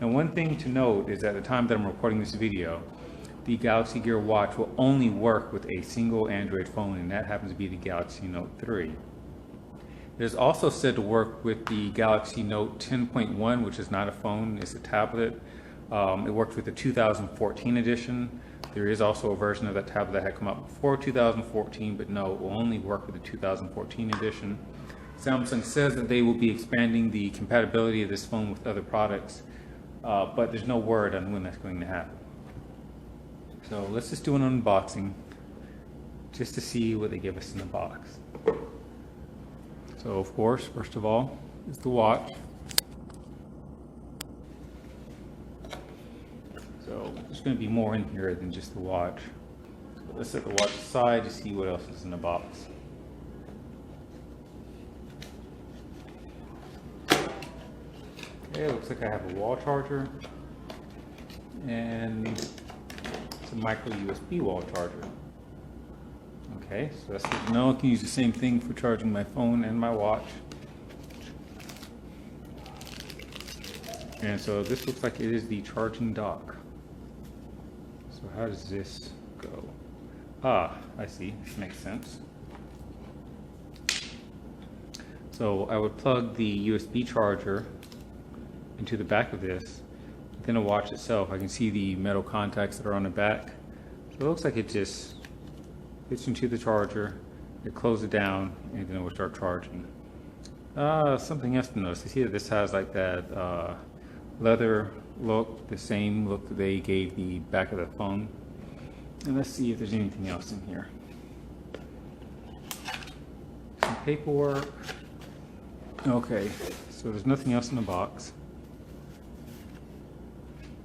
And one thing to note is at the time that I'm recording this video, the Galaxy Gear Watch will only work with a single Android phone, and that happens to be the Galaxy Note 3. It is also said to work with the Galaxy Note 10.1, which is not a phone, it's a tablet. It works with the 2014 edition. There is also a version of that tablet that had come out before 2014, but no, it will only work with the 2014 edition. Samsung says that they will be expanding the compatibility of this phone with other products, but there's no word on when that's going to happen. So let's just do an unboxing just to see what they give us in the box. So of course, first of all, is the watch. So there's going to be more in here than just the watch. So let's set the watch aside to see what else is in the box. Okay, looks like I have a wall charger and it's a micro USB wall charger. Okay, so that's good to know. I can use the same thing for charging my phone and my watch. And so this looks like it is the charging dock. So how does this go? Ah, I see. Makes sense. So I would plug the USB charger into the back of this. Within the watch itself, I can see the metal contacts that are on the back. So it looks like it just fits into the charger, it closes it down, and then it will start charging. Something else to notice. I see that this has like that leather look, the same look that they gave the back of the phone. And let's see if there's anything else in here. Some paperwork. Okay, so there's nothing else in the box.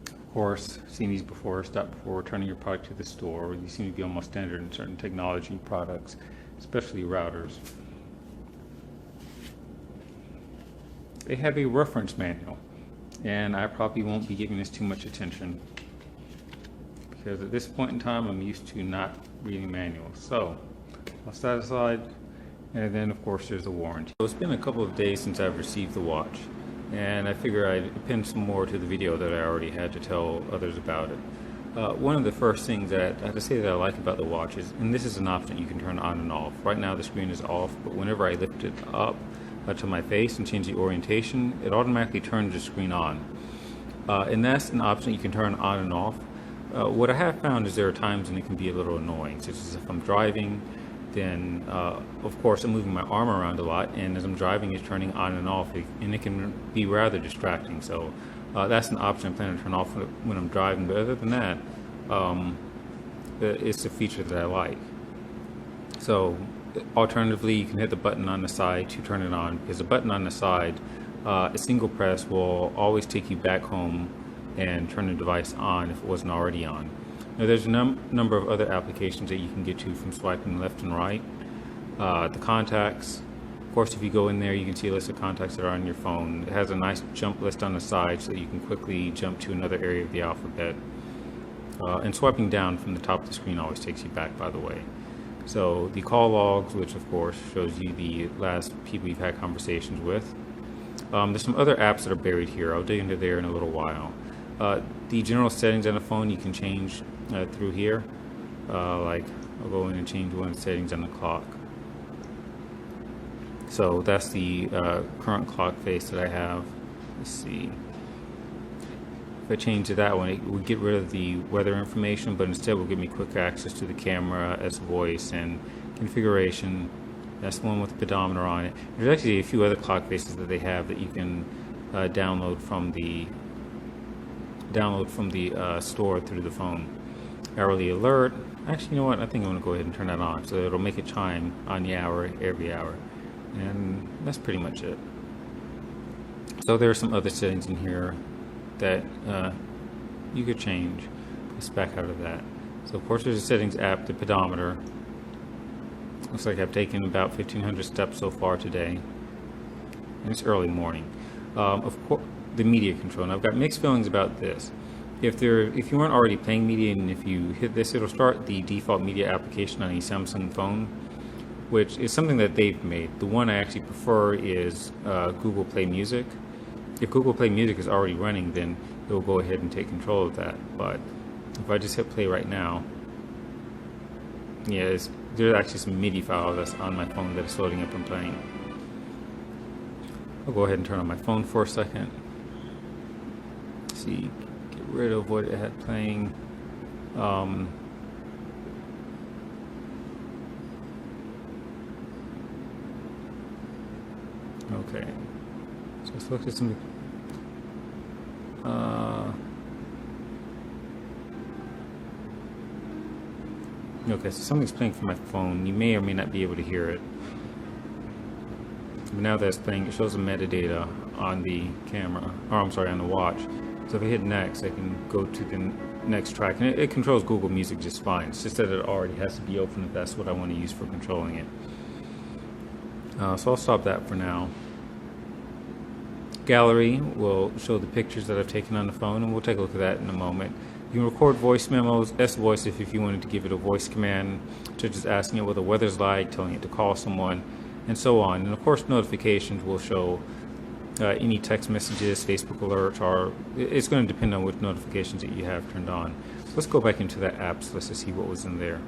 Of course, seen these before. Stop before returning your product to the store. These seem to be almost standard in certain technology products, especially routers. They have a reference manual, and I probably won't be giving this too much attention because at this point in time I'm used to not reading manuals. So I'll set it aside, and then of course there's a warranty. So it's been a couple of days since I've received the watch, and I figure I'd append some more to the video that I already had to tell others about it. One of the first things that I have to say that I like about the watch is, and this is an option you can turn on and off. Right now the screen is off, but whenever I lift it up to my face and change the orientation, it automatically turns the screen on. And that's an option you can turn on and off. What I have found is there are times when it can be a little annoying, such as if I'm driving, then of course I'm moving my arm around a lot, and as I'm driving it's turning on and off, and it can be rather distracting. So that's an option I plan to turn off when I'm driving, but other than that, it's a feature that I like. So alternatively, you can hit the button on the side to turn it on, because the button on the side, a single press will always take you back home and turn the device on if it wasn't already on. Now, there's a number of other applications that you can get to from swiping left and right. The contacts, of course, if you go in there, you can see a list of contacts that are on your phone. It has a nice jump list on the side so that you can quickly jump to another area of the alphabet. And swiping down from the top of the screen always takes you back, by the way. So the call logs, which of course shows you the last people you've had conversations with. There's some other apps that are buried here. I'll dig into there in a little while. The general settings on the phone you can change through here. Like I'll go in and change one of the settings on the clock. So that's the current clock face that I have. Let's see. If I change to that one, it would get rid of the weather information, but instead will give me quick access to the camera, as voice, and configuration. That's the one with the pedometer on it. There's actually a few other clock faces that they have that you can download from the store through the phone. Hourly alert. Actually, you know what? I think I'm going to go ahead and turn that on, so it'll make it chime on the hour every hour. And that's pretty much it. So there are some other settings in here that you could change. Let's back out of that. So of course there's a settings app, the pedometer. Looks like I've taken about 1,500 steps so far today, and it's early morning. Of course, the media control. And I've got mixed feelings about this. If you weren't already playing media, and if you hit this, it'll start the default media application on a Samsung phone, which is something that they've made. The one I actually prefer is Google Play Music. if Google Play Music is already running, then it will go ahead and take control of that. But if I just hit play right now, yeah, there's actually some MIDI file that's on my phone that is loading up and playing. I'll go ahead and turn on my phone for a second. See, get rid of what it had playing. Okay, so let's look at some. Okay, so something's playing from my phone. You may or may not be able to hear it. But now that it's playing, it shows the metadata on the camera, or I'm sorry, on the watch. So if I hit next, I can go to the next track, and it controls Google Music just fine. It's just that it already has to be open if that's what I want to use for controlling it. So I'll stop that for now. Gallery will show the pictures that I've taken on the phone, and we'll take a look at that in a moment. You can record voice memos, S-Voice if you wanted to give it a voice command, such as asking it what the weather's like, telling it to call someone, and so on. And of course, notifications will show any text messages, Facebook alerts, or it's going to depend on which notifications that you have turned on. Let's go back into that apps list to see what was in there.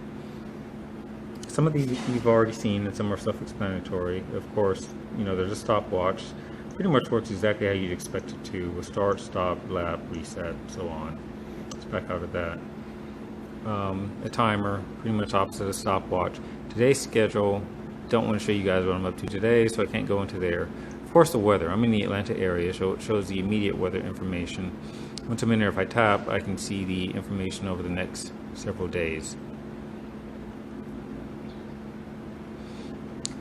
Some of these you've already seen, and some are self-explanatory. Of course, you know, there's a stopwatch. Pretty much works exactly how you'd expect it to, with start, stop, lap, reset, so on. Let's back out of that. A timer, pretty much opposite of stopwatch. Today's schedule, don't want to show you guys what I'm up to today, so I can't go into there. Of course, the weather. I'm in the Atlanta area, so it shows the immediate weather information. Once I'm in there, if I tap, I can see the information over the next several days.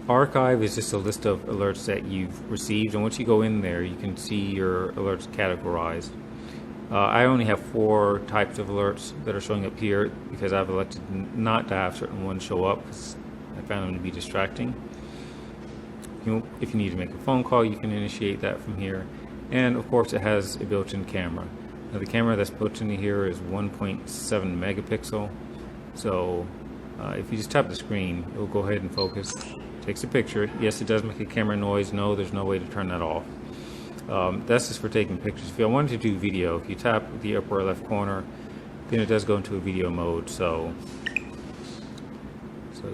Archive is just a list of alerts that you've received, and once you go in there, you can see your alerts categorized. I only have 4 types of alerts that are showing up here because I've elected not to have certain ones show up because I found them to be distracting. If you need to make a phone call, you can initiate that from here. And of course, it has a built-in camera. Now, the camera that's built into here is 1.7 megapixel. So if you just tap the screen, it will go ahead and focus. Takes a picture. Yes, it does make a camera noise. No, there's no way to turn that off. That's just for taking pictures. If I wanted to do video, if you tap the upper left corner, then it does go into a video mode. So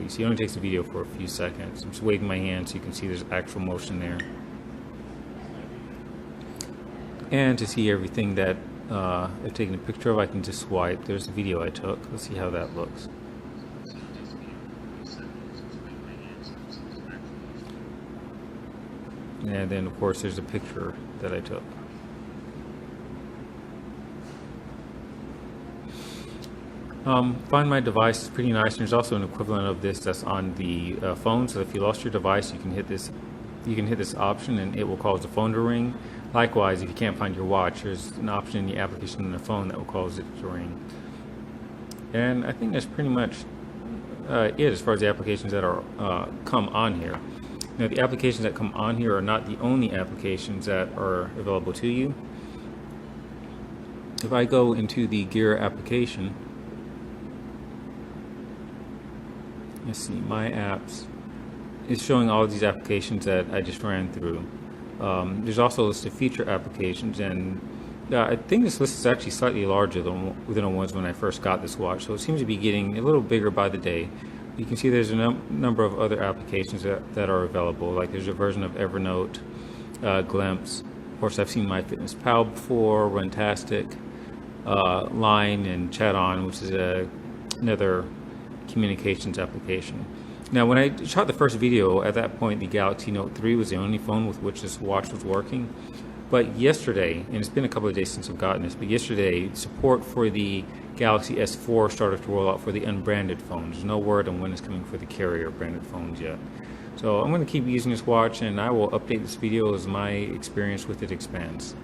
you see, it only takes the video for a few seconds. I'm just waving my hand so you can see there's actual motion there. And to see everything that I've taken a picture of, I can just swipe. There's the video I took. Let's see how that looks. And then, of course, there's a picture that I took. Find My Device is pretty nice. And there's also an equivalent of this that's on the phone. So if you lost your device, you can hit this. You can hit this option, and it will cause the phone to ring. Likewise, if you can't find your watch, there's an option in the application on the phone that will cause it to ring. And I think that's pretty much it as far as the applications that are come on here. Now, the applications that come on here are not the only applications that are available to you. If I go into the Gear application, let's see, My Apps, it's showing all of these applications that I just ran through. There's also a list of feature applications, and I think this list is actually slightly larger than the ones when I first got this watch, so it seems to be getting a little bigger by the day. You can see there's a number of other applications that are available, like there's a version of Evernote, Glimpse. Of course, I've seen MyFitnessPal before, Runtastic, Line, and Chat On, which is another communications application. Now, when I shot the first video, at that point, the Galaxy Note 3 was the only phone with which this watch was working. But yesterday, and it's been a couple of days since I've gotten this, but yesterday, support for the Galaxy S4 started to roll out for the unbranded phones. There's no word on when it's coming for the carrier branded phones yet. So I'm going to keep using this watch, and I will update this video as my experience with it expands.